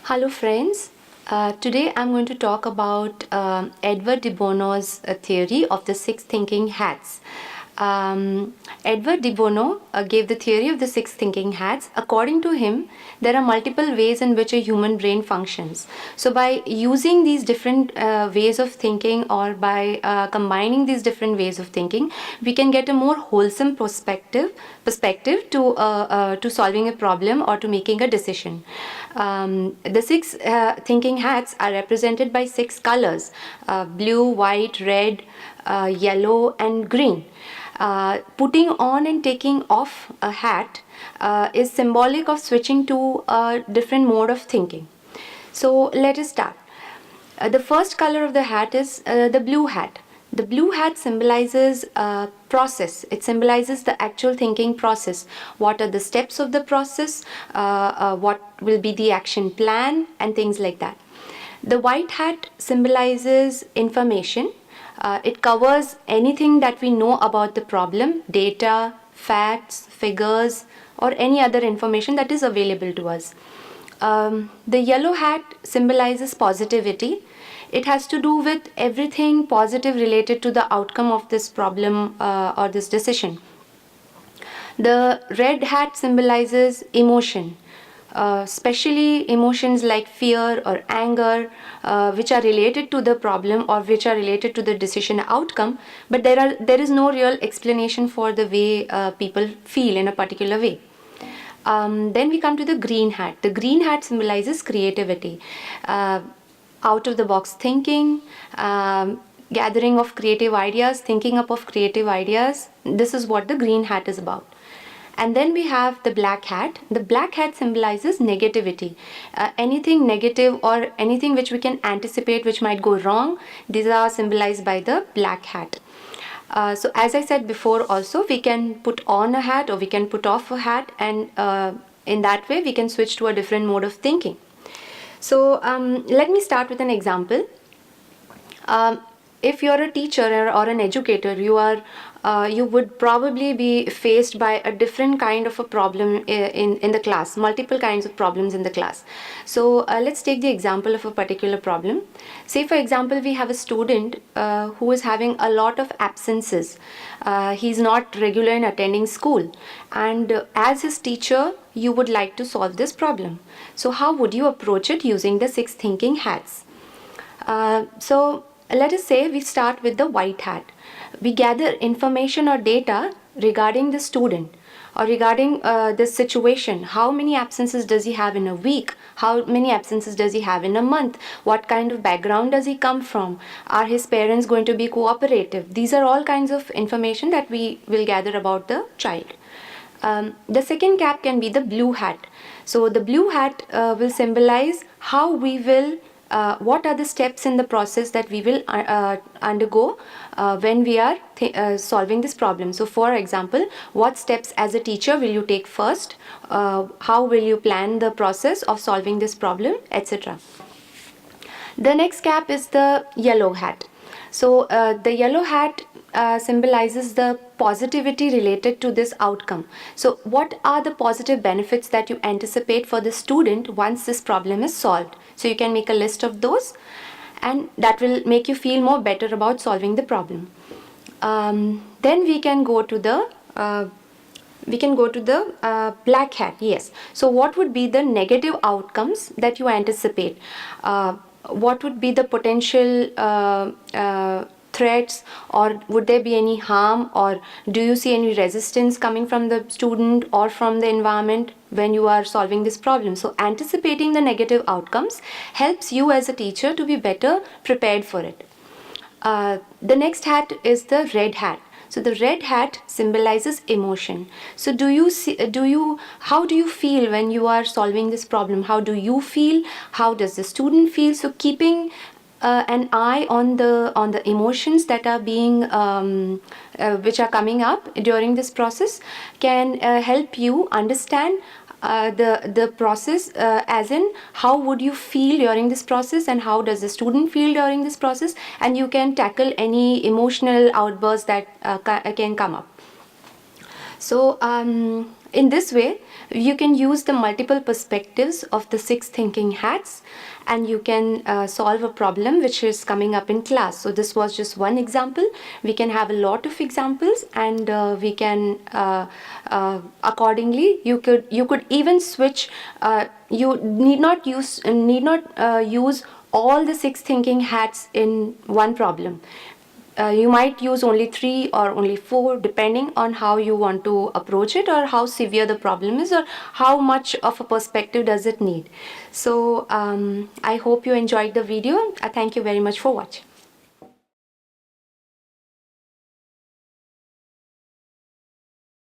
Hello friends, today I'm going to talk about Edward de Bono's theory of the six thinking hats. Edward de Bono gave the theory of the six thinking hats. According to him, there are multiple ways in which a human brain functions. So by using these different ways of thinking, or by combining these different ways of thinking, we can get a more wholesome perspective to solving a problem or to making a decision. The six thinking hats are represented by six colors: blue, white, red, yellow and green. Putting on and taking off a hat is symbolic of switching to a different mode of thinking. So let us start. The first color of the hat is the blue hat. The blue hat symbolizes process. It symbolizes the actual thinking process. What are the steps of the process? What will be the action plan and things like that. The white hat symbolizes information. It covers anything that we know about the problem, data, facts, figures, or any other information that is available to us. The yellow hat symbolizes positivity. It has to do with everything positive related to the outcome of this problem or this decision. The red hat symbolizes emotion. Especially emotions like fear or anger, which are related to the problem or which are related to the decision outcome, but there is no real explanation for the way people feel in a particular way. Then we come to the green hat. The green hat symbolizes creativity, out of the box thinking, gathering of creative ideas, thinking up of creative ideas. This is what the green hat is about. And then we have the black hat. The black hat symbolizes negativity. Anything negative or anything which we can anticipate which might go wrong, these are symbolized by the black hat. So as I said before also, we can put on a hat or we can put off a hat, and in that way we can switch to a different mode of thinking. So let me start with an example. If you're a teacher or an educator, you would probably be faced by a different kind of a problem in the class, multiple kinds of problems in the class. So let's take the example of a particular problem. Say for example, we have a student who is having a lot of absences. He's not regular in attending school, and as his teacher, you would like to solve this problem. So how would you approach it using the six thinking hats? So let us say we start with the white hat. We gather information or data regarding the student or regarding this situation. How many absences does he have in a week? How many absences does he have in a month? What kind of background does he come from? Are his parents going to be cooperative? These are all kinds of information that we will gather about the child. The second cap can be the blue hat. So the blue hat will symbolize how we will what are the steps in the process that we will undergo when we are solving this problem. So for example, what steps as a teacher will you take first? How will you plan the process of solving this problem, etc. The next cap is the yellow hat. So the yellow hat symbolizes the positivity related to this outcome. So what are the positive benefits that you anticipate for the student once this problem is solved? So you can make a list of those, and that will make you feel more better about solving the problem. Then we can go to the black hat. Yes. So what would be the negative outcomes that you anticipate? What would be the potential threats, or would there be any harm, or do you see any resistance coming from the student or from the environment when you are solving this problem? So anticipating the negative outcomes helps you as a teacher to be better prepared for it. The next hat is the red hat. So the red hat symbolizes emotion. So how do you feel when you are solving this problem? How do you feel? How does the student feel? So keeping an eye on the emotions that are being which are coming up during this process can help you understand the process, as in how would you feel during this process and how does the student feel during this process, and you can tackle any emotional outbursts that can come up. So In this way, you can use the multiple perspectives of the 6 thinking hats, and you can solve a problem which is coming up in class. So this was just one example. We can have a lot of examples, and we can accordingly, you could even switch. You need not use all the 6 thinking hats in one problem. You might use only 3 or only 4, depending on how you want to approach it, or how severe the problem is, or how much of a perspective does it need. So I hope you enjoyed the video. Thank you very much for watching.